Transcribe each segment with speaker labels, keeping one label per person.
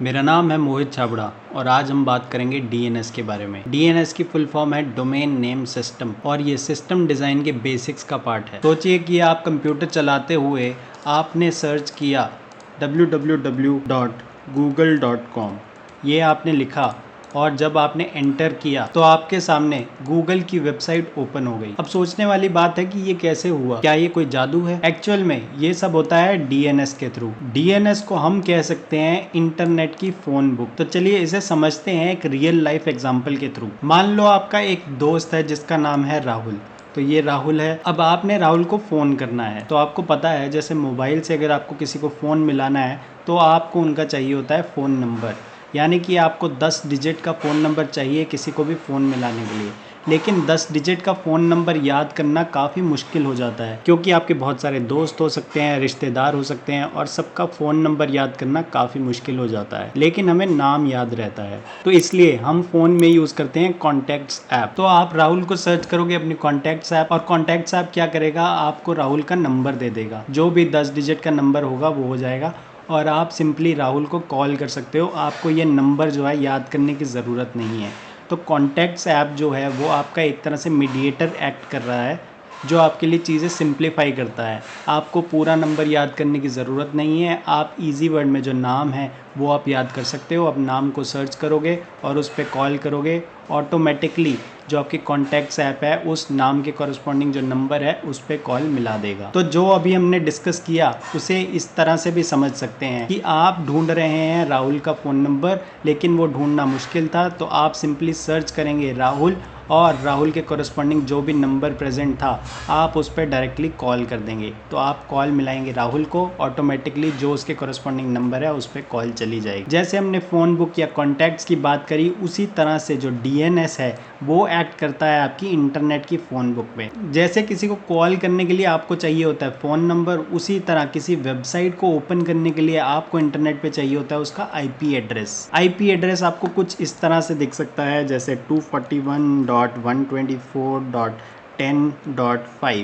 Speaker 1: मेरा नाम है मोहित छाबड़ा और आज हम बात करेंगे डीएनएस के बारे में। डीएनएस की फुल फॉर्म है डोमेन नेम सिस्टम और ये सिस्टम डिज़ाइन के बेसिक्स का पार्ट है। सोचिए कि आप कंप्यूटर चलाते हुए आपने सर्च किया www.google.com, ये आपने लिखा और जब आपने एंटर किया तो आपके सामने गूगल की वेबसाइट ओपन हो गई। अब सोचने वाली बात है कि ये कैसे हुआ, क्या ये कोई जादू है? एक्चुअल में ये सब होता है डीएनएस के थ्रू। डीएनएस को हम कह सकते हैं इंटरनेट की फोन बुक। तो चलिए इसे समझते हैं एक रियल लाइफ एग्जांपल के थ्रू। मान लो आपका एक दोस्त है जिसका नाम है राहुल। तो ये राहुल है। अब आपने राहुल को फ़ोन करना है तो आपको पता है जैसे मोबाइल से अगर आपको किसी को फ़ोन मिलाना है तो आपको उनका चाहिए होता है फ़ोन नंबर, यानी कि आपको 10 डिजिट का फ़ोन नंबर चाहिए किसी को भी फ़ोन मिलाने के लिए। लेकिन 10 डिजिट का फ़ोन नंबर याद करना काफ़ी मुश्किल हो जाता है क्योंकि आपके बहुत सारे दोस्त हो सकते हैं, रिश्तेदार हो सकते हैं और सबका फ़ोन नंबर याद करना काफ़ी मुश्किल हो जाता है। लेकिन हमें नाम याद रहता है तो इसलिए हम फ़ोन में यूज़ करते हैं कॉन्टैक्ट्स ऐप। तो आप राहुल को सर्च करोगे अपनी कॉन्टैक्ट्स ऐप और कॉन्टैक्ट्स ऐप क्या करेगा, आपको राहुल का नंबर दे देगा। जो भी 10 डिजिट का नंबर होगा वो हो जाएगा और आप सिंपली राहुल को कॉल कर सकते हो। आपको ये नंबर जो है याद करने की ज़रूरत नहीं है। तो कॉन्टैक्ट्स ऐप जो है वो आपका एक तरह से मीडिएटर एक्ट कर रहा है जो आपके लिए चीज़ें सिंप्लीफाई करता है। आपको पूरा नंबर याद करने की ज़रूरत नहीं है। आप इजी वर्ड में जो नाम है वो आप याद कर सकते हो। अब नाम को सर्च करोगे और उस पर कॉल करोगे, ऑटोमेटिकली जो आपकी कॉन्टैक्ट्स ऐप है उस नाम के कॉरस्पॉन्डिंग जो नंबर है उस पर कॉल मिला देगा। तो जो अभी हमने डिस्कस किया उसे इस तरह से भी समझ सकते हैं कि आप ढूंढ रहे हैं राहुल का फ़ोन नंबर, लेकिन वो ढूंढना मुश्किल था। तो आप सिंपली सर्च करेंगे राहुल और राहुल के कॉरस्पॉन्डिंग जो भी नंबर प्रेजेंट था आप उस पर डायरेक्टली कॉल कर देंगे। तो आप कॉल मिलाएंगे राहुल को, ऑटोमेटिकली जो उसके कॉरस्पॉन्डिंग नंबर है उस पर कॉल चली जाएगी। जैसे हमने फ़ोन बुक या कॉन्टैक्ट्स की बात करी उसी तरह से जो डीएनएस है वो एक्ट करता है आपकी इंटरनेट की फ़ोन बुक में। जैसे किसी को कॉल करने के लिए आपको चाहिए होता है फ़ोन नंबर, उसी तरह किसी वेबसाइट को ओपन करने के लिए आपको इंटरनेट पे चाहिए होता है उसका आईपी एड्रेस। आईपी एड्रेस आपको कुछ इस तरह से दिख सकता है जैसे 241.124.10.5।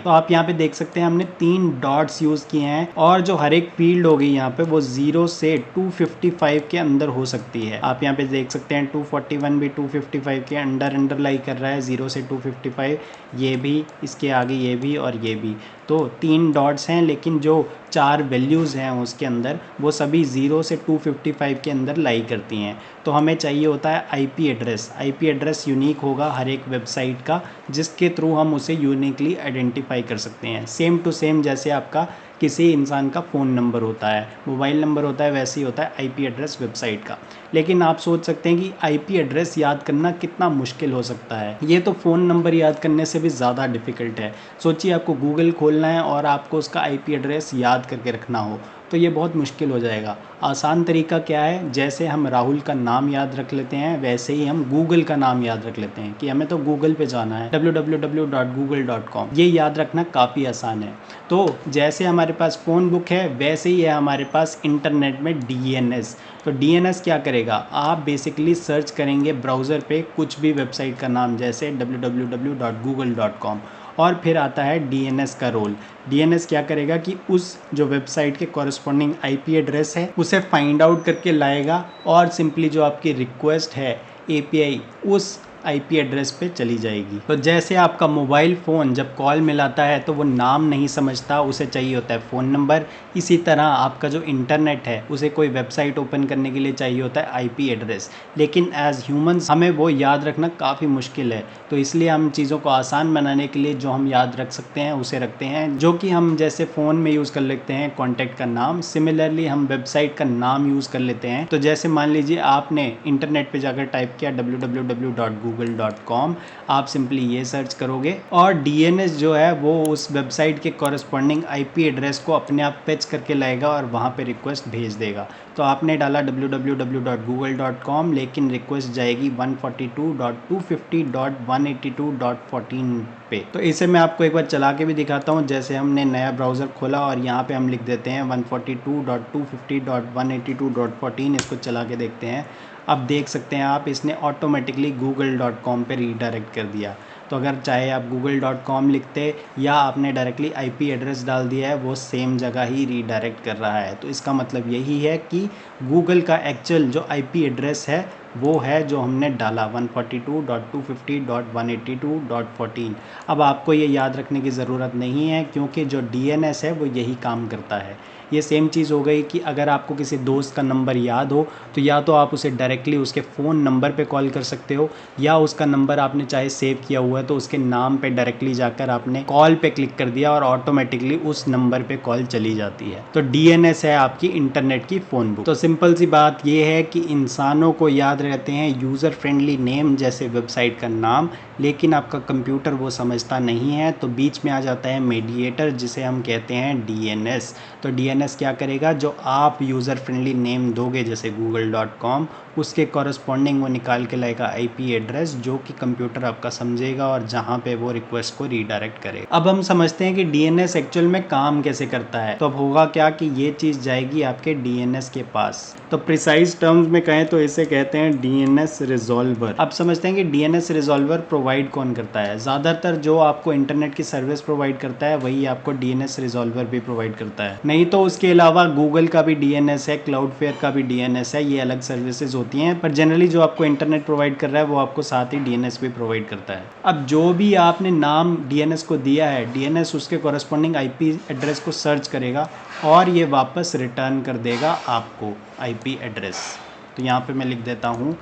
Speaker 1: तो आप यहाँ पे देख सकते हैं हमने 3 डॉट्स यूज़ किए हैं और जो हर एक फील्ड होगी यहाँ पे वो 0 से 255 के अंदर हो सकती है। आप यहाँ पे देख सकते हैं 241 भी 255 के अंडर लाई कर रहा है, 0 से 255, ये भी, इसके आगे ये भी और ये भी। तो 3 डॉट्स हैं लेकिन जो 4 वैल्यूज़ हैं उसके अंदर वो सभी 0 से 255 के अंदर लाई करती हैं। तो हमें चाहिए होता है IP address. IP address unique होगा हर एक वेबसाइट का जिसके थ्रू हम उसे यूनिकली आइडेंटिफाई कर सकते हैं। सेम टू सेम जैसे आपका किसी इंसान का फ़ोन नंबर होता है, मोबाइल नंबर होता है, वैसे ही होता है आईपी एड्रेस वेबसाइट का। लेकिन आप सोच सकते हैं कि आईपी एड्रेस याद करना कितना मुश्किल हो सकता है। ये तो फ़ोन नंबर याद करने से भी ज़्यादा डिफ़िकल्ट है। सोचिए आपको गूगल खोलना है और आपको उसका आईपी एड्रेस याद करके रखना हो तो ये बहुत मुश्किल हो जाएगा। आसान तरीका क्या है, जैसे हम राहुल का नाम याद रख लेते हैं वैसे ही हम गूगल का नाम याद रख लेते हैं कि हमें तो गूगल पे जाना है, www.google.com। ये याद रखना काफ़ी आसान है। तो जैसे हमारे पास फ़ोन बुक है वैसे ही है हमारे पास इंटरनेट में डीएनएस। तो डीएनएस क्या करेगा, आप बेसिकली सर्च करेंगे ब्राउज़र पे कुछ भी वेबसाइट का नाम जैसे www.google.com और फिर आता है डीएनएस का रोल। डीएनएस क्या करेगा कि उस जो वेबसाइट के कॉरस्पॉन्डिंग आईपी एड्रेस है उसे फाइंड आउट करके लाएगा और सिंपली जो आपकी रिक्वेस्ट है एपीआई उस आईपी एड्रेस पे चली जाएगी। तो जैसे आपका मोबाइल फ़ोन जब कॉल मिलाता है तो वो नाम नहीं समझता, उसे चाहिए होता है फ़ोन नंबर। इसी तरह आपका जो इंटरनेट है उसे कोई वेबसाइट ओपन करने के लिए चाहिए होता है आईपी एड्रेस। लेकिन एज ह्यूमंस हमें वो याद रखना काफ़ी मुश्किल है। तो इसलिए हम चीज़ों को आसान बनाने के लिए जो हम याद रख सकते हैं उसे रखते हैं, जो कि हम जैसे फ़ोन में यूज़ कर लेते हैं कॉन्टैक्ट का नाम, सिमिलरली हम वेबसाइट का नाम यूज़ कर लेते हैं। तो जैसे मान लीजिए आपने इंटरनेट पर जाकर टाइप किया www.google.com, आप सिंपली ये सर्च करोगे और डीएनएस जो है वो उस वेबसाइट के कॉरस्पॉन्डिंग आईपी एड्रेस को अपने आप फेच करके लाएगा और वहाँ पे रिक्वेस्ट भेज देगा। तो आपने डाला www.google.com लेकिन रिक्वेस्ट जाएगी 142.250.182.14 पे। तो इसे मैं आपको एक बार चला के भी दिखाता हूँ। जैसे हमने नया ब्राउज़र खोला और यहाँ पे हम लिख देते हैं 142.250.182.14, इसको चला के देखते हैं। अब देख सकते हैं आप इसने ऑटोमेटिकली google.com पे रीडायरेक्ट कर दिया। तो अगर चाहे आप google.com लिखते या आपने डायरेक्टली IP एड्रेस डाल दिया है, वो सेम जगह ही रीडायरेक्ट कर रहा है। तो इसका मतलब यही है कि गूगल का एक्चुअल जो IP एड्रेस है वो है जो हमने डाला 142.250.182.14। अब आपको ये याद रखने की ज़रूरत नहीं है क्योंकि जो DNS है वो यही काम करता है। ये सेम चीज़ हो गई कि अगर आपको किसी दोस्त का नंबर याद हो तो या तो आप उसे डायरेक्टली उसके फ़ोन नंबर पे कॉल कर सकते हो, या उसका नंबर आपने चाहे सेव किया हुआ है तो उसके नाम पे डायरेक्टली जाकर आपने कॉल पे क्लिक कर दिया और ऑटोमेटिकली उस नंबर पे कॉल चली जाती है। तो DNS है आपकी इंटरनेट की फ़ोन बुक। तो सिंपल सी बात ये है कि इंसानों को याद रहते हैं यूज़र फ्रेंडली नेम जैसे वेबसाइट का नाम, लेकिन आपका कंप्यूटर वो समझता नहीं है। तो बीच में आ जाता है मीडिएटर जिसे हम कहते हैं DNS। तो DNS क्या करेगा, जो आप यूज़र फ्रेंडली नेम दोगे जैसे google.com, उसके कॉरस्पॉन्डिंग वो निकाल के लाएगा IP एड्रेस जो कि कंप्यूटर आपका समझेगा और जहाँ पे वो रिक्वेस्ट को रीडायरेक्ट करेगा। अब हम समझते हैं कि DNS एक्चुअल में काम कैसे करता है। तो अब होगा क्या कि ये चीज़ जाएगी आपके DNS के पास। तो प्रिसाइज टर्म्स में कहें तो इसे कहते हैं DNS रिजॉल्वर। अब समझते हैं कि DNS रिजॉल्वर प्रोवाइड कौन करता है। ज़्यादातर जो आपको इंटरनेट की सर्विस प्रोवाइड करता है वही आपको DNS रिजॉल्वर भी प्रोवाइड करता है। नहीं तो उसके अलावा गूगल का भी DNS है, क्लाउडफेयर का भी DNS है, ये अलग सर्विसेज होती हैं, पर जनरली जो आपको इंटरनेट प्रोवाइड कर रहा है वो आपको साथ ही DNS भी प्रोवाइड करता है। अब जो भी आपने नाम DNS को दिया है, DNS उसके कॉरस्पॉन्डिंग IP एड्रेस को सर्च करेगा और ये वापस रिटर्न कर देगा आपको IP एड्रेस। तो यहाँ पे मैं लिख देता हूँ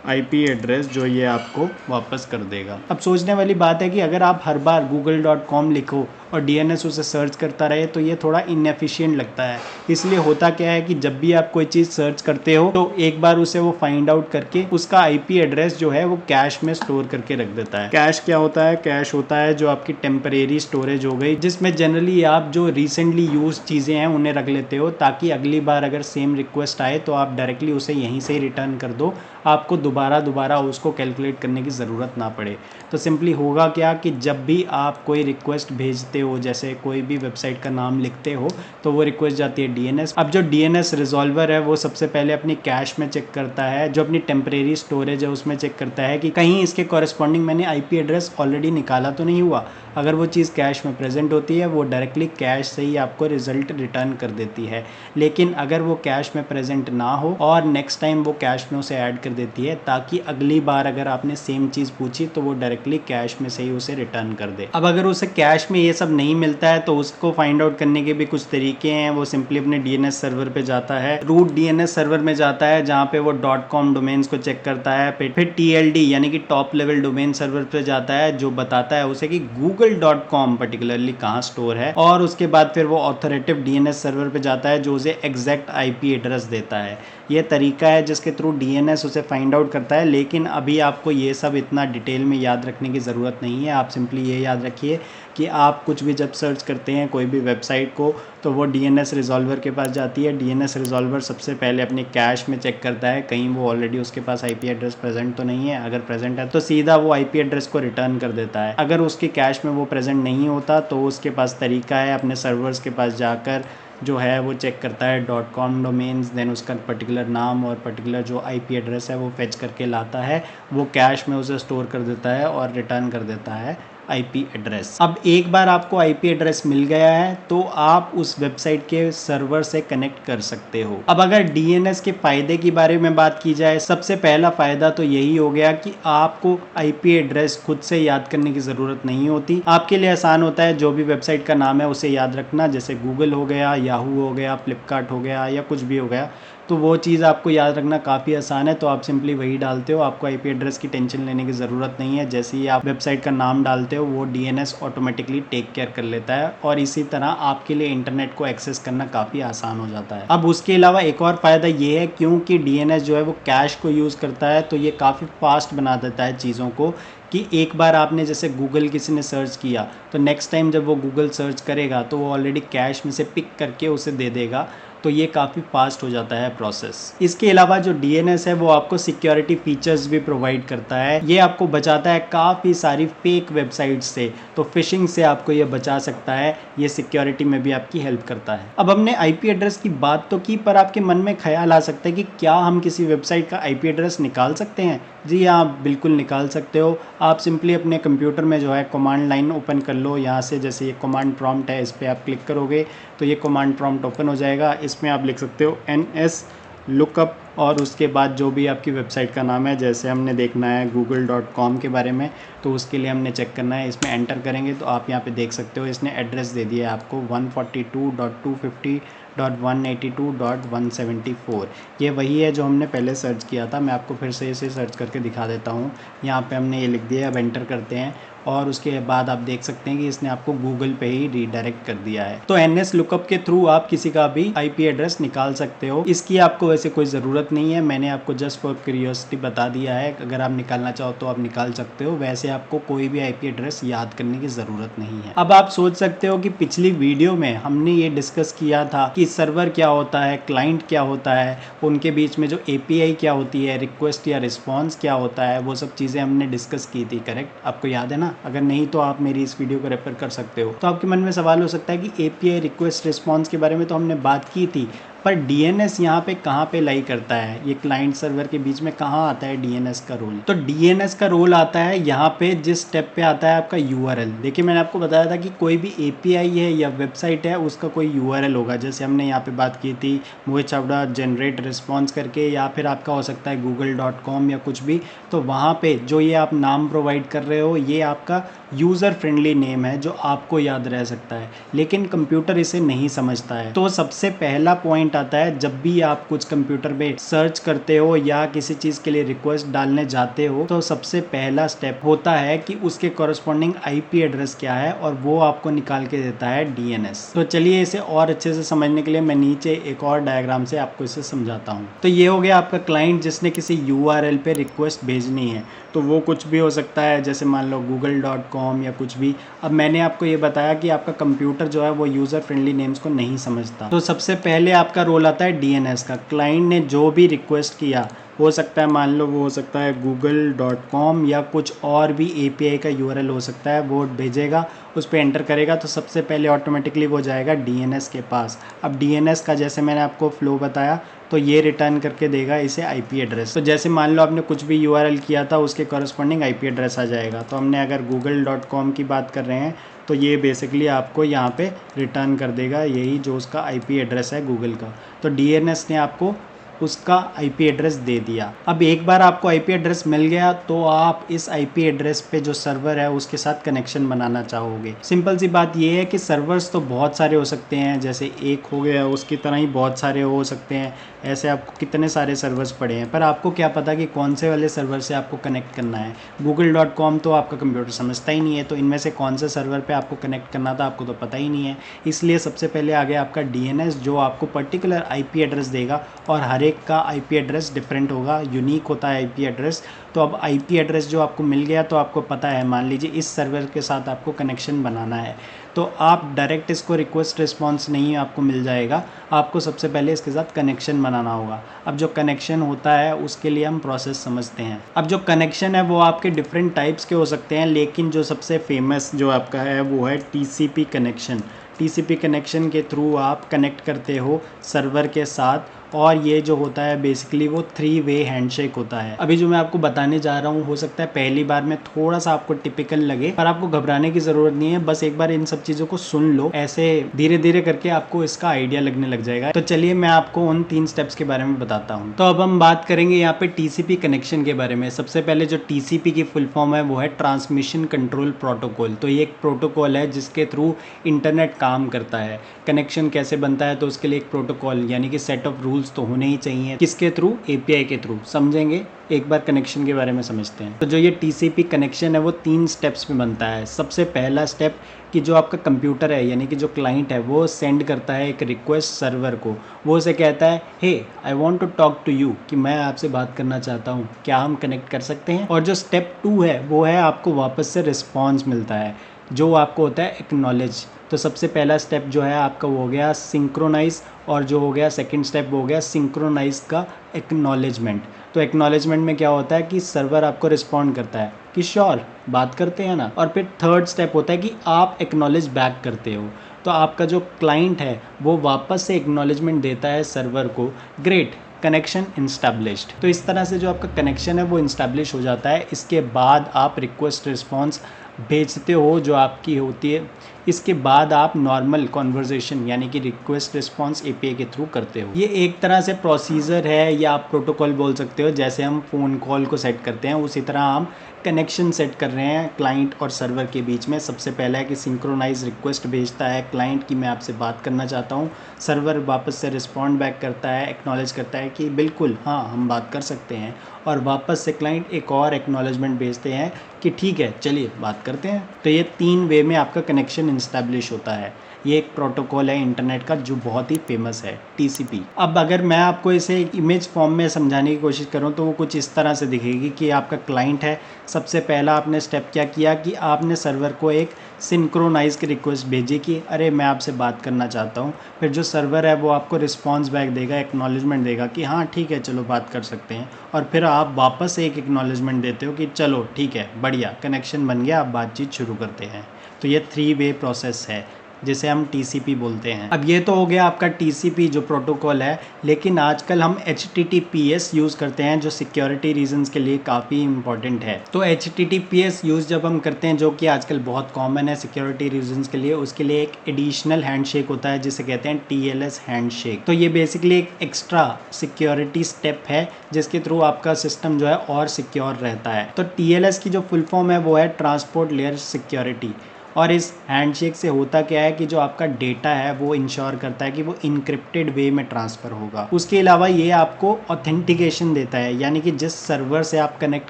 Speaker 1: IP एड्रेस जो ये आपको वापस कर देगा। अब सोचने वाली बात है कि अगर आप हर बार google.com लिखो और DNS उसे सर्च करता रहे तो ये थोड़ा इनएफिशिएंट लगता है। इसलिए होता क्या है कि जब भी आप कोई चीज़ सर्च करते हो तो एक बार उसे वो फाइंड आउट करके उसका IP एड्रेस जो है वो कैश में स्टोर करके रख देता है। कैश क्या होता है? कैश होता है जो आपकी टेम्परेरी स्टोरेज हो गई, जिसमें जनरली आप जो रिसेंटली यूज चीज़ें हैं उन्हें रख लेते हो ताकि अगली बार अगर सेम रिक्वेस्ट आए तो आप डायरेक्टली उसे यहीं से ही रिटर्न कर दो, आपको दोबारा उसको कैलकुलेट करने की ज़रूरत ना पड़े। तो सिंपली होगा क्या कि जब भी आप कोई रिक्वेस्ट भेजते हो, जैसे कोई भी वेबसाइट का नाम लिखते हो, तो वो रिक्वेस्ट जाती है DNS। अब जो DNS रिजॉल्वर है वो सबसे पहले अपनी कैश में चेक करता है, जो अपनी टेम्परेरी स्टोरेज है उसमें चेक करता है कि कहीं इसके कॉरस्पॉन्डिंग मैंने IP एड्रेस ऑलरेडी निकाला तो नहीं हुआ। अगर वो चीज़ कैश में प्रेजेंट होती है वो डायरेक्टली कैश से ही आपको रिजल्ट रिटर्न कर देती है। लेकिन अगर वो कैश में प्रेजेंट ना हो और नेक्स्ट टाइम वो कैश में उसे ऐड कर देती है ताकि अगली बार अगर आपने सेम चीज़ पूछी तो वो डायरेक्टली कैश में से ही उसे रिटर्न कर दे। अब अगर उसे कैश में ये सब नहीं मिलता है तो उसको फाइंड आउट करने के भी कुछ तरीके हैं। वो सिंपली अपने DNS सर्वर पे जाता है, रूट DNS सर्वर में जाता है जहाँ पे वो .com डोमेन्स को चेक करता है। फिर TLD यानी कि टॉप लेवल डोमेन सर्वर पे जाता है जो बताता है उसे कि google.com पर्टिकुलरली कहाँ स्टोर है, और उसके बाद फिर वो ऑथोरेटिव DNS सर्वर पे जाता है जो उसे एग्जैक्ट IP एड्रेस देता है। ये तरीका है जिसके थ्रू DNS उसे फाइंड आउट करता है। लेकिन अभी आपको ये सब इतना डिटेल में याद रखने की ज़रूरत नहीं है। आप सिंपली ये याद रखिए कि आप कुछ भी जब सर्च करते हैं कोई भी वेबसाइट को तो वो DNS रिजॉल्वर के पास जाती है। DNS रिजॉल्वर सबसे पहले अपने कैश में चेक करता है कहीं वो ऑलरेडी उसके पास IP एड्रेस प्रेजेंट तो नहीं है। अगर प्रेजेंट है तो सीधा वो IP एड्रेस को रिटर्न कर देता है। अगर उसके कैश में वो प्रेजेंट नहीं होता तो उसके पास तरीका है अपने सर्वर्स के पास जाकर जो है वो चेक करता है .com डोमेन्स, देन उसका पर्टिकुलर नाम और पर्टिकुलर जो IP एड्रेस है वो फेच करके लाता है, वो कैश में उसे स्टोर कर देता है और रिटर्न कर देता है IP एड्रेस। अब एक बार आपको IP एड्रेस मिल गया है तो आप उस वेबसाइट के सर्वर से कनेक्ट कर सकते हो। अब अगर DNS के फ़ायदे के बारे में बात की जाए, सबसे पहला फ़ायदा तो यही हो गया कि आपको IP एड्रेस खुद से याद करने की ज़रूरत नहीं होती। आपके लिए आसान होता है जो भी वेबसाइट का नाम है उसे याद रखना, जैसे गूगल हो गया, याहू हो गया, फ्लिपकार्ट हो गया या कुछ भी हो गया, तो वो चीज़ आपको याद रखना काफ़ी आसान है। तो आप सिंपली वही डालते हो, आपको IP एड्रेस की टेंशन लेने की ज़रूरत नहीं है। जैसे ही आप वेबसाइट का नाम डालते हो वो DNS ऑटोमेटिकली टेक केयर कर लेता है और इसी तरह आपके लिए इंटरनेट को एक्सेस करना काफ़ी आसान हो जाता है। अब उसके अलावा एक और फ़ायदा ये है, क्योंकि DNS जो है वो कैश को यूज़ करता है तो ये काफ़ी फास्ट बना देता है चीज़ों को, कि एक बार आपने जैसे गूगल किसी ने सर्च किया तो नेक्स्ट टाइम जब वो गूगल सर्च करेगा तो वो ऑलरेडी कैश में से पिक करके उसे दे देगा तो ये काफ़ी फास्ट हो जाता है प्रोसेस। इसके अलावा जो DNS है वो आपको सिक्योरिटी फीचर्स भी प्रोवाइड करता है। ये आपको बचाता है काफ़ी सारी फेक वेबसाइट से, तो फिशिंग से आपको ये बचा सकता है, ये सिक्योरिटी में भी आपकी हेल्प करता है। अब हमने IP एड्रेस की बात तो की, पर आपके मन में ख्याल आ सकता है कि क्या हम किसी वेबसाइट का IP एड्रेस निकाल सकते हैं? जी हाँ, आप बिल्कुल निकाल सकते हो। आप सिंपली अपने कंप्यूटर में जो है कमांड लाइन ओपन कर लो। यहाँ से जैसे ये कमांड प्रॉम्प्ट है, इस पर आप क्लिक करोगे तो ये कमांड प्रॉम्प्ट ओपन हो जाएगा। इसमें आप लिख सकते हो NS लुकअप और उसके बाद जो भी आपकी वेबसाइट का नाम है, जैसे हमने देखना है google.com के बारे में, तो उसके लिए हमने चेक करना है। इसमें एंटर करेंगे तो आप यहाँ पे देख सकते हो इसने एड्रेस दे दिया है आपको 142.250.182.174। ये वही है जो हमने पहले सर्च किया था। मैं आपको फिर से इसे सर्च करके दिखा देता हूँ। यहाँ पे हमने ये लिख दिया, अब एंटर करते हैं और उसके बाद आप देख सकते हैं कि इसने आपको गूगल पे ही रीडायरेक्ट कर दिया है। तो NS लुकअप के थ्रू आप किसी का भी IP एड्रेस निकाल सकते हो। इसकी आपको वैसे कोई ज़रूरत नहीं है, मैंने आपको जस्ट फॉर क्यूरियोसिटी बता दिया है। अगर आप निकालना चाहो तो आप निकाल सकते हो, वैसे आपको कोई भी IP एड्रेस याद करने की ज़रूरत नहीं है। अब आप सोच सकते हो कि पिछली वीडियो में हमने ये डिस्कस किया था कि सर्वर क्या होता है, क्लाइंट क्या होता है, उनके बीच में जो API क्या होती है, रिक्वेस्ट या रिस्पॉन्स क्या होता है, वो सब चीज़ें हमने डिस्कस की थी, करेक्ट? आपको याद है ना? अगर नहीं तो आप मेरी इस वीडियो को रेफर कर सकते हो। तो आपके मन में सवाल हो सकता है कि API रिक्वेस्ट रिस्पॉन्स के बारे में तो हमने बात की थी, पर DNS यहाँ पे कहाँ पे लाई करता है? ये क्लाइंट सर्वर के बीच में कहाँ आता है DNS का रोल? तो DNS का रोल आता है यहाँ पे जिस स्टेप पे आता है आपका URL। देखिए मैंने आपको बताया था कि कोई भी API है या वेबसाइट है उसका कोई URL होगा। जैसे हमने यहाँ पे बात की थी मोहित चावड़ा जनरेट रिस्पॉन्स करके, या फिर आपका हो सकता है google.com या कुछ भी। तो वहाँ पे जो ये आप नाम प्रोवाइड कर रहे हो ये आपका यूज़र फ्रेंडली नेम है जो आपको याद रह सकता है, लेकिन कंप्यूटर इसे नहीं समझता है। तो सबसे पहला पॉइंट आता है जब भी आप कुछ कंप्यूटर में सर्च करते हो या किसी चीज़ के लिए रिक्वेस्ट डालने जाते हो, तो सबसे पहला स्टेप होता है कि उसके कॉरस्पॉन्डिंग IP एड्रेस क्या है, और वो आपको निकाल के देता है DNS। तो चलिए इसे और अच्छे से समझने के लिए मैं नीचे एक और डायग्राम से आपको इसे समझाता हूँ। तो ये हो गया आपका क्लाइंट जिसने किसी URL पे रिक्वेस्ट भेजनी है। तो वो कुछ भी हो सकता है, जैसे मान लो google.com या कुछ भी। अब मैंने आपको ये बताया कि आपका कंप्यूटर जो है वो यूज़र फ्रेंडली नेम्स को नहीं समझता। तो सबसे पहले आपका रोल आता है DNS का। क्लाइंट ने जो भी रिक्वेस्ट किया, हो सकता है मान लो वो हो सकता है google.com या कुछ और भी API का URL हो सकता है, वो भेजेगा, उस पर एंटर करेगा तो सबसे पहले ऑटोमेटिकली वो जाएगा DNS के पास। अब DNS का जैसे मैंने आपको फ्लो बताया, तो ये रिटर्न करके देगा इसे IP एड्रेस। तो जैसे मान लो आपने कुछ भी URL किया था उसके कॉरस्पॉन्डिंग IP एड्रेस आ जाएगा। तो हमने अगर google.com की बात कर रहे हैं तो ये बेसिकली आपको यहाँ पे रिटर्न कर देगा यही जो उसका IP एड्रेस है गूगल का। तो DNS ने आपको उसका IP एड्रेस दे दिया। अब एक बार आपको IP एड्रेस मिल गया तो आप इस IP एड्रेस पे जो सर्वर है उसके साथ कनेक्शन बनाना चाहोगे। सिंपल सी बात ये है कि सर्वर्स तो बहुत सारे हो सकते हैं, जैसे एक हो गया उसकी तरह ही बहुत सारे हो सकते हैं। ऐसे आपको कितने सारे सर्वर्स पड़े हैं, पर आपको क्या पता कि कौन से वाले सर्वर से आपको कनेक्ट करना है। google.com तो आपका कंप्यूटर समझता ही नहीं है, तो इनमें से कौन से सर्वर पे आपको कनेक्ट करना था आपको तो पता ही नहीं है। इसलिए सबसे पहले आ गया आपका DNS जो आपको पर्टिकुलर IP एड्रेस देगा, और हर एक का IP एड्रेस डिफरेंट होगा, यूनिक होता है IP एड्रेस। तो अब IP एड्रेस जो आपको मिल गया तो आपको पता है, मान लीजिए इस सर्वर के साथ आपको कनेक्शन बनाना है, तो आप डायरेक्ट इसको रिक्वेस्ट रिस्पॉन्स नहीं आपको मिल जाएगा, आपको सबसे पहले इसके साथ कनेक्शन बनाना होगा। अब जो कनेक्शन होता है उसके लिए हम प्रोसेस समझते हैं। अब जो कनेक्शन है वो आपके डिफरेंट टाइप्स के हो सकते हैं, लेकिन जो सबसे फेमस जो आपका है वो है TCP कनेक्शन। TCP कनेक्शन के थ्रू आप कनेक्ट करते हो सर्वर के साथ, और ये जो होता है बेसिकली वो 3 वे हैंडशेक होता है। अभी जो मैं आपको बताने जा रहा हूँ हो सकता है पहली बार में थोड़ा सा आपको टिपिकल लगे, पर आपको घबराने की जरूरत नहीं है। बस एक बार इन सब चीज़ों को सुन लो, ऐसे धीरे धीरे करके आपको इसका आइडिया लगने लग जाएगा। तो चलिए मैं आपको उन 3 स्टेप्स के बारे में बताता हूँ। तो अब हम बात करेंगे यहाँ पे TCP कनेक्शन के बारे में। सबसे पहले जो TCP की फुल फॉर्म है वो है ट्रांसमिशन कंट्रोल प्रोटोकॉल। तो ये एक प्रोटोकॉल है जिसके थ्रू इंटरनेट काम करता है। कनेक्शन कैसे बनता है, तो उसके लिए एक प्रोटोकॉल यानी कि सेट ऑफ रूल्स तो होने ही चाहिए। किसके थ्रू? API के थ्रू। समझेंगे, एक बार कनेक्शन के बारे में समझते हैं। तो जो ये TCP कनेक्शन है वो 3 स्टेप्स में बनता है। सबसे पहला स्टेप कि जो आपका कंप्यूटर है यानी कि जो क्लाइंट है वो सेंड करता है एक रिक्वेस्ट सर्वर को। वो उसे कहता है hey I want to talk to you, कि मैं आपसे बात करना चाहता हूँ, क्या हम कनेक्ट कर सकते हैं। और जो स्टेप 2 है वो है आपको वापस से रिस्पॉन्स मिलता है जो आपको होता है एक्नॉलेज। तो सबसे पहला स्टेप जो है आपका वो हो गया सिंक्रोनाइज, और जो हो गया सेकंड स्टेप वो हो गया सिंक्रोनाइज का एक्नॉलेजमेंट। तो एक्नॉलेजमेंट में क्या होता है कि सर्वर आपको रिस्पॉन्ड करता है कि श्योर बात करते हैं ना, और फिर थर्ड स्टेप होता है कि आप एक्नॉलेज बैक करते हो। तो आपका जो क्लाइंट है वो वापस से एक्नॉलेजमेंट देता है सर्वर को, ग्रेट कनेक्शन इंस्टैब्लिश्ड। तो इस तरह से जो आपका कनेक्शन है वो इंस्टैब्लिश हो जाता है। इसके बाद आप रिक्वेस्ट रिस्पॉन्स भेजते हो जो आपकी होती है। इसके बाद आप नॉर्मल कॉन्वर्जेशन यानी कि रिक्वेस्ट रिस्पॉन्स एपीआई के थ्रू करते हो। ये एक तरह से प्रोसीजर है या आप प्रोटोकॉल बोल सकते हो। जैसे हम फ़ोन कॉल को सेट करते हैं उसी तरह हम कनेक्शन सेट कर रहे हैं क्लाइंट और सर्वर के बीच में। सबसे पहला है कि सिंक्रोनाइज रिक्वेस्ट भेजता है क्लाइंट की मैं आपसे बात करना चाहता हूँ, सर्वर वापस से रिस्पॉन्ड बैक करता है, एक्नॉलेज करता है कि बिल्कुल हाँ हम बात कर सकते हैं, और वापस से क्लाइंट एक और एक्नॉलेजमेंट भेजते हैं कि ठीक है चलिए बात करते हैं। तो ये 3 वे में आपका कनेक्शन इंस्टैब्लिश होता है। ये एक प्रोटोकॉल है इंटरनेट का जो बहुत ही फेमस है, टीसीपी। अब अगर मैं आपको इसे इमेज फॉर्म में समझाने की कोशिश करूं तो वो कुछ इस तरह से दिखेगी कि आपका क्लाइंट है। सबसे पहला आपने स्टेप क्या किया कि आपने सर्वर को एक सिंक्रोनाइज की रिक्वेस्ट भेजी कि अरे मैं आपसे बात करना चाहता हूं। फिर जो सर्वर है वो आपको रिस्पॉन्स बैक देगा, एक्नॉलेजमेंट देगा कि हाँ ठीक है चलो बात कर सकते हैं, और फिर आप वापस एक एक्नॉलेजमेंट देते हो कि चलो ठीक है बढ़िया कनेक्शन बन गया, आप बातचीत शुरू करते हैं। तो ये 3 वे प्रोसेस है जिसे हम टीसीपी बोलते हैं। अब ये तो हो गया आपका टीसीपी जो प्रोटोकॉल है, लेकिन आजकल हम एचटीटीपीएस यूज़ करते हैं जो सिक्योरिटी रीजंस के लिए काफ़ी इंपॉर्टेंट है। तो एचटीटीपीएस यूज़ जब हम करते हैं जो कि आजकल बहुत कॉमन है सिक्योरिटी रीजंस के लिए, उसके लिए एक एडिशनल हैंडशेक होता है जिसे कहते हैं टीएलएस हैंडशेक। तो ये बेसिकली एक एक्स्ट्रा सिक्योरिटी स्टेप है जिसके थ्रू आपका सिस्टम जो है और सिक्योर रहता है। तो टीएलएस की जो फुल फॉर्म है वो है ट्रांसपोर्ट लेयर सिक्योरिटी। और इस हैंडशेक से होता क्या है कि जो आपका डेटा है वो इंश्योर करता है कि वो इनक्रिप्टेड वे में ट्रांसफ़र होगा। उसके अलावा ये आपको ऑथेंटिकेशन देता है, यानी कि जिस सर्वर से आप कनेक्ट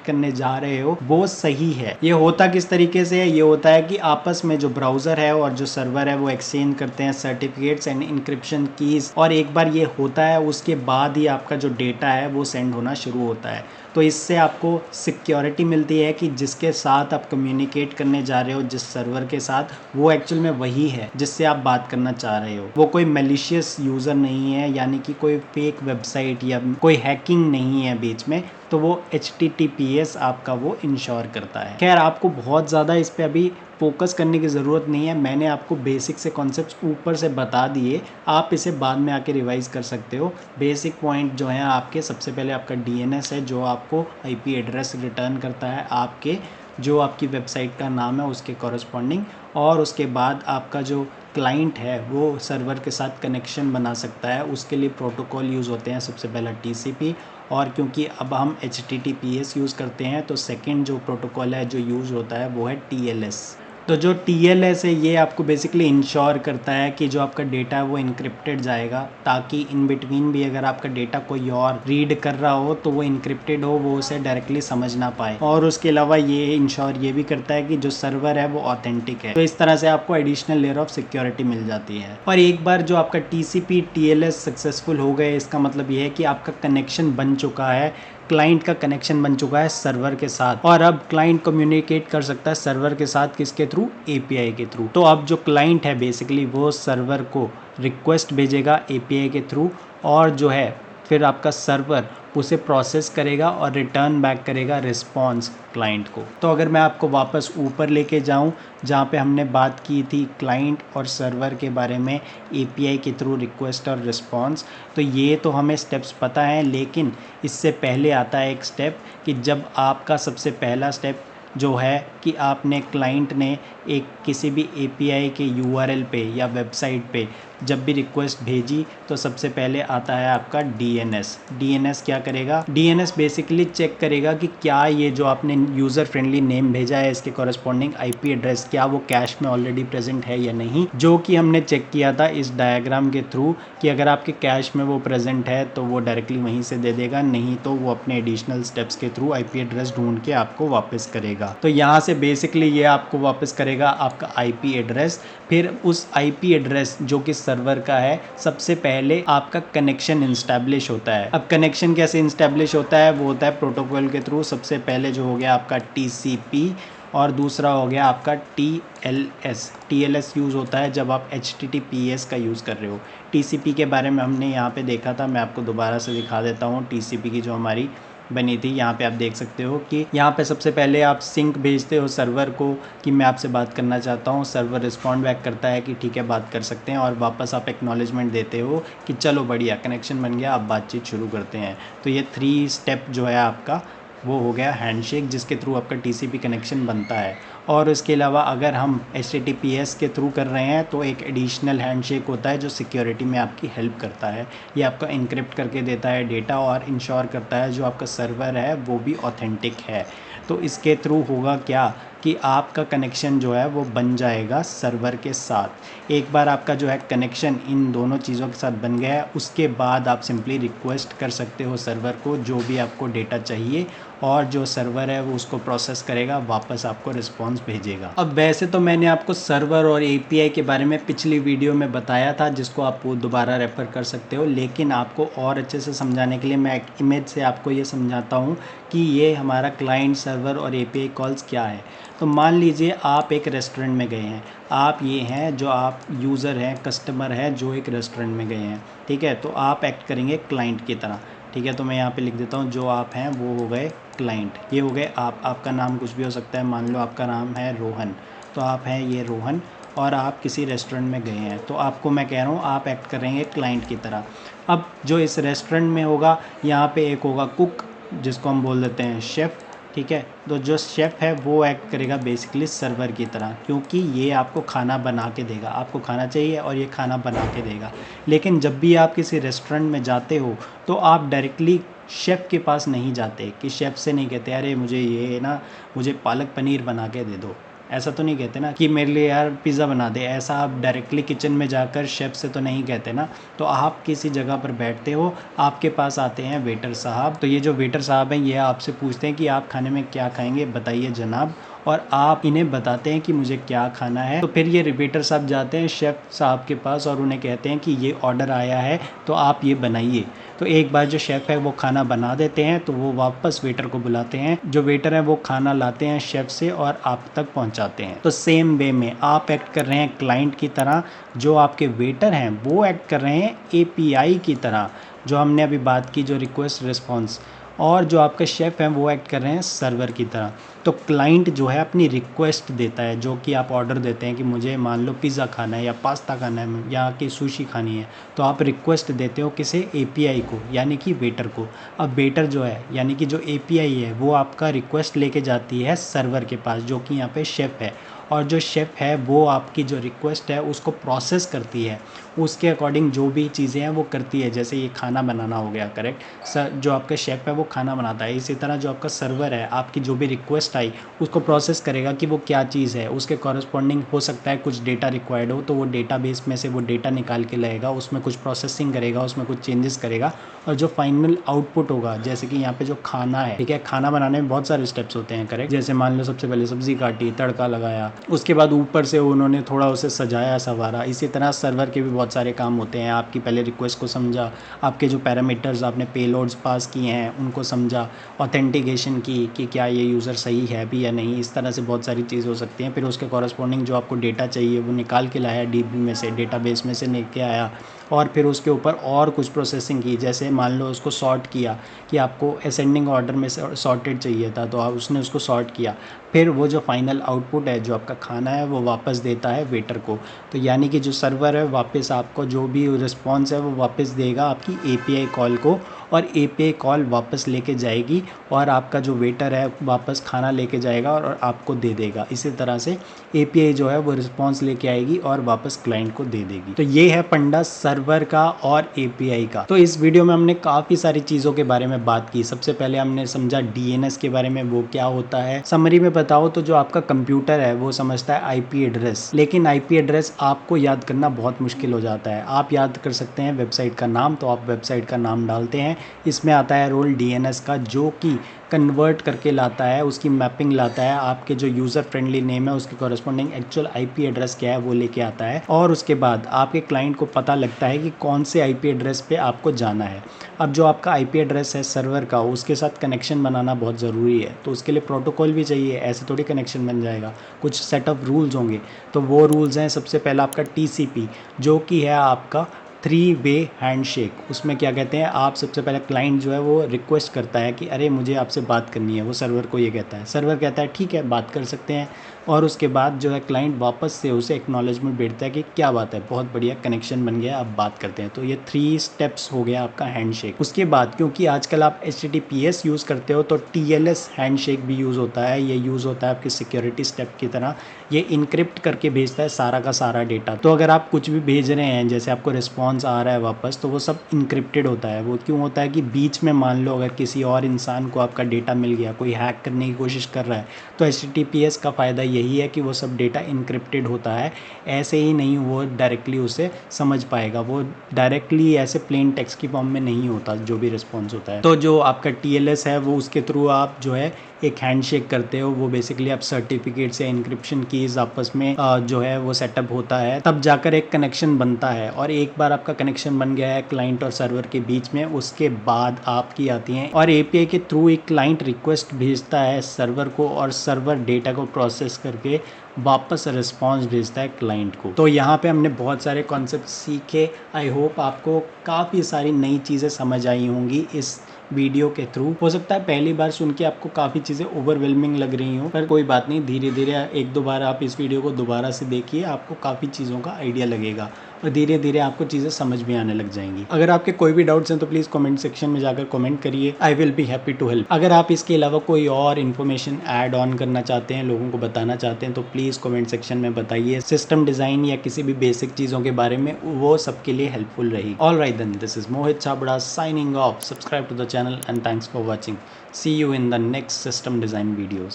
Speaker 1: करने जा रहे हो वो सही है। ये होता किस तरीके से है, ये होता है कि आपस में जो ब्राउज़र है और जो सर्वर है वो एक्सचेंज करते हैं सर्टिफिकेट्स एंड इंक्रिप्शन कीज़, और एक बार ये होता है उसके बाद ही आपका जो डेटा है वो सेंड होना शुरू होता है। तो इससे आपको सिक्योरिटी मिलती है कि जिसके साथ आप कम्युनिकेट करने जा रहे हो, जिस सर्वर के साथ, वो एक्चुअल में वही है जिससे आप बात करना चाह रहे हो। वो कोई मैलिशियस यूज़र नहीं है, यानी कि कोई फेक वेबसाइट या कोई हैकिंग नहीं है बीच में। तो वो HTTPS आपका वो इंश्योर करता है। खैर आपको बहुत ज़्यादा इस पे अभी फोकस करने की ज़रूरत नहीं है, मैंने आपको बेसिक से कॉन्सेप्ट्स ऊपर से बता दिए, आप इसे बाद में आके रिवाइज़ कर सकते हो। बेसिक पॉइंट जो है आपके, सबसे पहले आपका DNS है जो आपको IP एड्रेस रिटर्न करता है आपके जो आपकी वेबसाइट का नाम है उसके कॉरस्पॉन्डिंग, और उसके बाद आपका जो क्लाइंट है वो सर्वर के साथ कनेक्शन बना सकता है। उसके लिए प्रोटोकॉल यूज़ होते हैं, सबसे पहला TCP, और क्योंकि अब हम HTTPS यूज़ करते हैं तो सेकंड जो प्रोटोकॉल है जो यूज़ होता है वो है TLS। तो जो TLS है ये आपको बेसिकली इंश्योर करता है कि जो आपका डेटा है वो इनक्रिप्टेड जाएगा, ताकि इन बिटवीन भी अगर आपका डेटा कोई और रीड कर रहा हो तो वो इनक्रिप्टेड हो, वो उसे डायरेक्टली समझ ना पाए। और उसके अलावा ये इंश्योर ये भी करता है कि जो सर्वर है वो ऑथेंटिक है। तो इस तरह से आपको एडिशनल लेयर ऑफ सिक्योरिटी मिल जाती है। और एक बार जो आपका TCP TLS सक्सेसफुल हो गए, इसका मतलब ये है कि आपका कनेक्शन बन चुका है, क्लाइंट का कनेक्शन बन चुका है सर्वर के साथ, और अब क्लाइंट कम्युनिकेट कर सकता है सर्वर के साथ किसके थ्रू, API के थ्रू। तो अब जो क्लाइंट है बेसिकली वो सर्वर को रिक्वेस्ट भेजेगा API के थ्रू, और जो है फिर आपका सर्वर उसे प्रोसेस करेगा और रिटर्न बैक करेगा रिस्पॉन्स क्लाइंट को। तो अगर मैं आपको वापस ऊपर लेके जाऊं जहां पे हमने बात की थी क्लाइंट और सर्वर के बारे में, API के थ्रू रिक्वेस्ट और रिस्पॉन्स, तो ये तो हमें स्टेप्स पता हैं, लेकिन इससे पहले आता है एक स्टेप कि जब आपका सबसे पहला स्टेप जो है कि आपने क्लाइंट ने एक किसी भी API के URL पे या वेबसाइट पे जब भी रिक्वेस्ट भेजी तो सबसे पहले आता है आपका DNS क्या करेगा, DNS बेसिकली चेक करेगा कि क्या ये जो आपने यूज़र फ्रेंडली नेम भेजा है इसके कॉरस्पॉन्डिंग IP एड्रेस क्या वो कैश में ऑलरेडी प्रेजेंट है या नहीं, जो कि हमने चेक किया था इस डायग्राम के थ्रू कि अगर आपके कैश में वो प्रेजेंट है तो वो डायरेक्टली वहीं से दे देगा, नहीं तो वो अपने एडिशनल स्टेप्स के थ्रू IP एड्रेस ढूंढ के आपको वापस करेगा। तो यहाँ से बेसिकली ये आपको वापस करेगा आपका IP एड्रेस। फिर उस IP एड्रेस जो कि सर्वर का है, सबसे पहले आपका कनेक्शन इंस्टैब्लिश होता है। अब कनेक्शन कैसे इंस्टैब्लिश होता है, वो होता है प्रोटोकॉल के थ्रू। सबसे पहले जो हो गया आपका TCP, और दूसरा हो गया आपका TLS यूज़ होता है जब आप HTTPS का यूज़ कर रहे हो। TCP के बारे में हमने यहाँ पे देखा था, मैं आपको दोबारा से दिखा देता हूँ। TCP की जो हमारी बनी थी, यहाँ पे आप देख सकते हो कि यहाँ पे सबसे पहले आप सिंक भेजते हो सर्वर को कि मैं आपसे बात करना चाहता हूँ। सर्वर रिस्पॉन्ड बैक करता है कि ठीक है बात कर सकते हैं, और वापस आप एक्नॉलेजमेंट देते हो कि चलो बढ़िया कनेक्शन बन गया, आप बातचीत शुरू करते हैं। तो ये 3 स्टेप जो है आपका वो हो गया हैंडशेक, जिसके थ्रू आपका TCP कनेक्शन बनता है। और इसके अलावा अगर हम HTTPS के थ्रू कर रहे हैं तो एक एडिशनल हैंडशेक होता है जो सिक्योरिटी में आपकी हेल्प करता है। ये आपका इनक्रिप्ट करके देता है डेटा और इंश्योर करता है जो आपका सर्वर है वो भी ऑथेंटिक है। तो इसके थ्रू होगा क्या कि आपका कनेक्शन जो है वो बन जाएगा सर्वर के साथ। एक बार आपका जो है कनेक्शन इन दोनों चीज़ों के साथ बन गया है, उसके बाद आप सिंपली रिक्वेस्ट कर सकते हो सर्वर को जो भी आपको डेटा चाहिए, और जो सर्वर है वो उसको प्रोसेस करेगा, वापस आपको रिस्पॉन्स भेजेगा। अब वैसे तो मैंने आपको सर्वर और API के बारे में पिछली वीडियो में बताया था, जिसको आप दोबारा रेफ़र कर सकते हो, लेकिन आपको और अच्छे से समझाने के लिए मैं एक इमेज से आपको ये समझाता हूँ कि ये हमारा क्लाइंट सर्वर और API कॉल्स क्या है। तो मान लीजिए आप एक रेस्टोरेंट में गए हैं, आप ये हैं जो आप यूज़र हैं, कस्टमर हैं जो एक रेस्टोरेंट में गए हैं, ठीक है। तो आप एक्ट करेंगे क्लाइंट की तरह, ठीक है। तो मैं यहाँ पे लिख देता हूँ जो आप हैं वो हो गए क्लाइंट, ये हो गए आप। आपका नाम कुछ भी हो सकता है, मान लो आपका नाम है रोहन, तो आप हैं ये रोहन, और आप किसी रेस्टोरेंट में गए हैं। तो आपको मैं कह रहा हूँ आप एक्ट करेंगे क्लाइंट की तरह। अब जो इस रेस्टोरेंट में होगा, यहाँ पे एक होगा कुक जिसको हम बोल देते हैं शेफ़, ठीक है। तो जो शेफ़ है वो एक्ट करेगा बेसिकली सर्वर की तरह, क्योंकि ये आपको खाना बना के देगा, आपको खाना चाहिए और ये खाना बना के देगा। लेकिन जब भी आप किसी रेस्टोरेंट में जाते हो तो आप डायरेक्टली शेफ़ के पास नहीं जाते, कि शेफ़ से नहीं कहते अरे मुझे ये ना मुझे पालक पनीर बना के दे दो, ऐसा तो नहीं कहते ना कि मेरे लिए यार पिज़्ज़ा बना दे। ऐसा आप डायरेक्टली किचन में जाकर शेफ़ से तो नहीं कहते ना। तो आप किसी जगह पर बैठते हो, आपके पास आते हैं वेटर साहब। तो ये जो वेटर साहब हैं ये आपसे पूछते हैं कि आप खाने में क्या खाएंगे, बताइए जनाब, और आप इन्हें बताते हैं कि मुझे क्या खाना है। तो फिर ये वेटर साहब जाते हैं शेफ़ साहब के पास और उन्हें कहते हैं कि ये ऑर्डर आया है तो आप ये बनाइए। तो एक बार जो शेफ़ है वो खाना बना देते हैं, तो वो वापस वेटर को बुलाते हैं, जो वेटर है वो खाना लाते हैं शेफ़ से और आप तक पहुंचाते हैं। तो सेम वे में आप एक्ट कर रहे हैं क्लाइंट की तरह, जो आपके वेटर हैं वो एक्ट कर रहे हैं API की तरह, जो हमने अभी बात की, जो रिक्वेस्ट रिस्पॉन्स, और जो आपके शेफ़ हैं वो एक्ट कर रहे हैं सर्वर की तरह। तो क्लाइंट जो है अपनी रिक्वेस्ट देता है, जो कि आप ऑर्डर देते हैं कि मुझे मान लो पिज़्ज़ा खाना है या पास्ता खाना है या कि सुशी खानी है, तो आप रिक्वेस्ट देते हो किसे, API को, यानी कि वेटर को। अब वेटर जो है यानी कि जो API है वो आपका रिक्वेस्ट लेके जाती है सर्वर के पास, जो कि यहाँ पे शेफ़ है, और जो शेफ़ है वो आपकी जो रिक्वेस्ट है उसको प्रोसेस करती है, उसके अकॉर्डिंग जो भी चीज़ें हैं वो करती है। जैसे ये खाना बनाना हो गया, करेक्ट सर, जो आपका शेफ़ है वो खाना बनाता है। इसी तरह जो आपका सर्वर है, आपकी जो भी रिक्वेस्ट आई उसको प्रोसेस करेगा कि वो क्या चीज़ है, उसके कॉरस्पॉन्डिंग हो सकता है कुछ डेटा रिक्वायर्ड हो, तो वो डेटाबेस में से वो डेटा निकाल के लाएगा, उसमें कुछ प्रोसेसिंग करेगा, उसमें कुछ चेंजेस करेगा, और जो फाइनल आउटपुट होगा, जैसे कि यहाँ पे जो खाना है, ठीक है, खाना बनाने में बहुत सारे स्टेप्स होते हैं, करेक्ट। जैसे मान लो सबसे पहले सब्जी काटी, तड़का लगाया, उसके बाद ऊपर से उन्होंने थोड़ा उसे सजाया संवारा। इसी तरह सर्वर के भी बहुत सारे काम होते हैं। आपकी पहले रिक्वेस्ट को समझा, आपके जो पैरामीटर्स आपने पेलोड्स पास किए हैं उनको समझा, ऑथेंटिकेशन की कि क्या ये यूज़र सही है भी या नहीं, इस तरह से बहुत सारी चीज़ हो सकती हैं। फिर उसके कॉरस्पॉन्डिंग जो आपको डेटा चाहिए वो निकाल के लाया DB में से, डेटाबेस में से लेके आया, और फिर उसके ऊपर और कुछ प्रोसेसिंग की। जैसे मान लो उसको सॉर्ट किया कि आपको असेंडिंग ऑर्डर में सॉर्टेड चाहिए था, तो आप उसने उसको सॉर्ट किया। फिर वो जो फाइनल आउटपुट है, जो आपका खाना है, वो वापस देता है वेटर को। तो यानी कि जो सर्वर है वापस आपको जो भी रिस्पॉन्स है वो वापस देगा आपकी API कॉल को, और API कॉल वापस लेके जाएगी, और आपका जो वेटर है वापस खाना लेके जाएगा और आपको दे देगा। इसी तरह से API जो है वो रिस्पॉन्स लेके आएगी और वापस क्लाइंट को दे देगी। तो ये है पंडा सर्वर का और API का। तो इस वीडियो में हमने काफ़ी सारी चीज़ों के बारे में बात की। सबसे पहले हमने समझा DNS के बारे में, वो क्या होता है। समरी में बताओ तो जो आपका कंप्यूटर है वो समझता है IP एड्रेस, लेकिन IP एड्रेस आपको याद करना बहुत मुश्किल हो जाता है। आप याद कर सकते हैं वेबसाइट का नाम, तो आप वेबसाइट का नाम डालते हैं इसमें आता है रोल DNS का, जो कि कन्वर्ट करके लाता है, उसकी मैपिंग लाता है, आपके जो यूज़र फ्रेंडली नेम है उसके कॉरस्पॉन्डिंग एक्चुअल IP एड्रेस क्या है वो लेके आता है, और उसके बाद आपके क्लाइंट को पता लगता है कि कौन से IP एड्रेस पे आपको जाना है। अब जो आपका IP एड्रेस है सर्वर का, उसके साथ कनेक्शन बनाना बहुत ज़रूरी है, तो उसके लिए प्रोटोकॉल भी चाहिए, ऐसे थोड़ी कनेक्शन बन जाएगा, कुछ सेट ऑफ रूल्स होंगे। तो वो रूल्स हैं, सबसे पहला आपका TCP, जो कि है आपका 3-वे हैंडशेक। उसमें क्या कहते हैं, आप सबसे पहले क्लाइंट जो है वो रिक्वेस्ट करता है कि अरे मुझे आपसे बात करनी है, वो सर्वर को ये कहता है, सर्वर कहता है ठीक है बात कर सकते हैं, और उसके बाद जो है क्लाइंट वापस से उसे एक्नॉलेजमेंट भेजता है कि क्या बात है, बहुत बढ़िया कनेक्शन बन गया, अब बात करते हैं। तो ये 3 स्टेप्स हो गया आपका हैंडशेक। उसके बाद क्योंकि आजकल आप HTTPS यूज़ करते हो तो TLS हैंडशेक भी यूज़ होता है। ये यूज़ होता है आपकी सिक्योरिटी स्टेप की तरह, ये इनक्रिप्ट करके भेजता है सारा का सारा डेटा। तो अगर आप कुछ भी भेज रहे हैं, जैसे आपको रिस्पॉन्स आ रहा है वापस, तो वो सब इनक्रिप्टेड होता है। वो क्यों होता है कि बीच में मान लो अगर किसी और इंसान को आपका डेटा मिल गया, कोई हैक करने की कोशिश कर रहा है, तो HTTPS का फ़ायदा यही है कि वो सब डेटा इनक्रिप्टेड होता है, ऐसे ही नहीं वो डायरेक्टली उसे समझ पाएगा, वो डायरेक्टली ऐसे प्लेन टेक्स्ट की फॉर्म में नहीं होता जो भी रिस्पॉन्स होता है। तो जो आपका TLS है वो उसके थ्रू आप जो है एक हैंडशेक करते हो, वो बेसिकली आप सर्टिफिकेट्स या इंक्रिप्शन कीज़ आपस में जो है वो सेटअप होता है, तब जाकर एक कनेक्शन बनता है। और एक बार आपका कनेक्शन बन गया है क्लाइंट और सर्वर के बीच में, उसके बाद आपकी आती हैं और API के थ्रू एक क्लाइंट रिक्वेस्ट भेजता है सर्वर को, और सर्वर डेटा को प्रोसेस करके वापस रिस्पॉन्स भेजता है क्लाइंट को। तो यहाँ पे हमने बहुत सारे कॉन्सेप्ट सीखे। आई होप आपको काफ़ी सारी नई चीज़ें समझ आई होंगी इस वीडियो के थ्रू। हो सकता है पहली बार सुन के आपको काफ़ी चीज़ें ओवरवेलमिंग लग रही हो, पर कोई बात नहीं, धीरे धीरे 1-2 बार आप इस वीडियो को दोबारा से देखिए, आपको काफ़ी चीज़ों का आइडिया लगेगा और धीरे धीरे आपको चीज़ें समझ में आने लग जाएंगी। अगर आपके कोई भी डाउट्स हैं तो प्लीज़ कमेंट सेक्शन में जाकर कमेंट करिए, I will be happy to help. अगर आप इसके अलावा कोई और इन्फॉर्मेशन ऐड ऑन करना चाहते हैं, लोगों को बताना चाहते हैं, तो प्लीज़ कमेंट सेक्शन में बताइए। सिस्टम डिज़ाइन या किसी भी बेसिक चीज़ों के बारे में, वो सबके लिए हेल्पफुल रहेगी। All right then, this is Mohit Chhabra signing off. Subscribe to the channel and thanks for watching. See you in the next system design videos.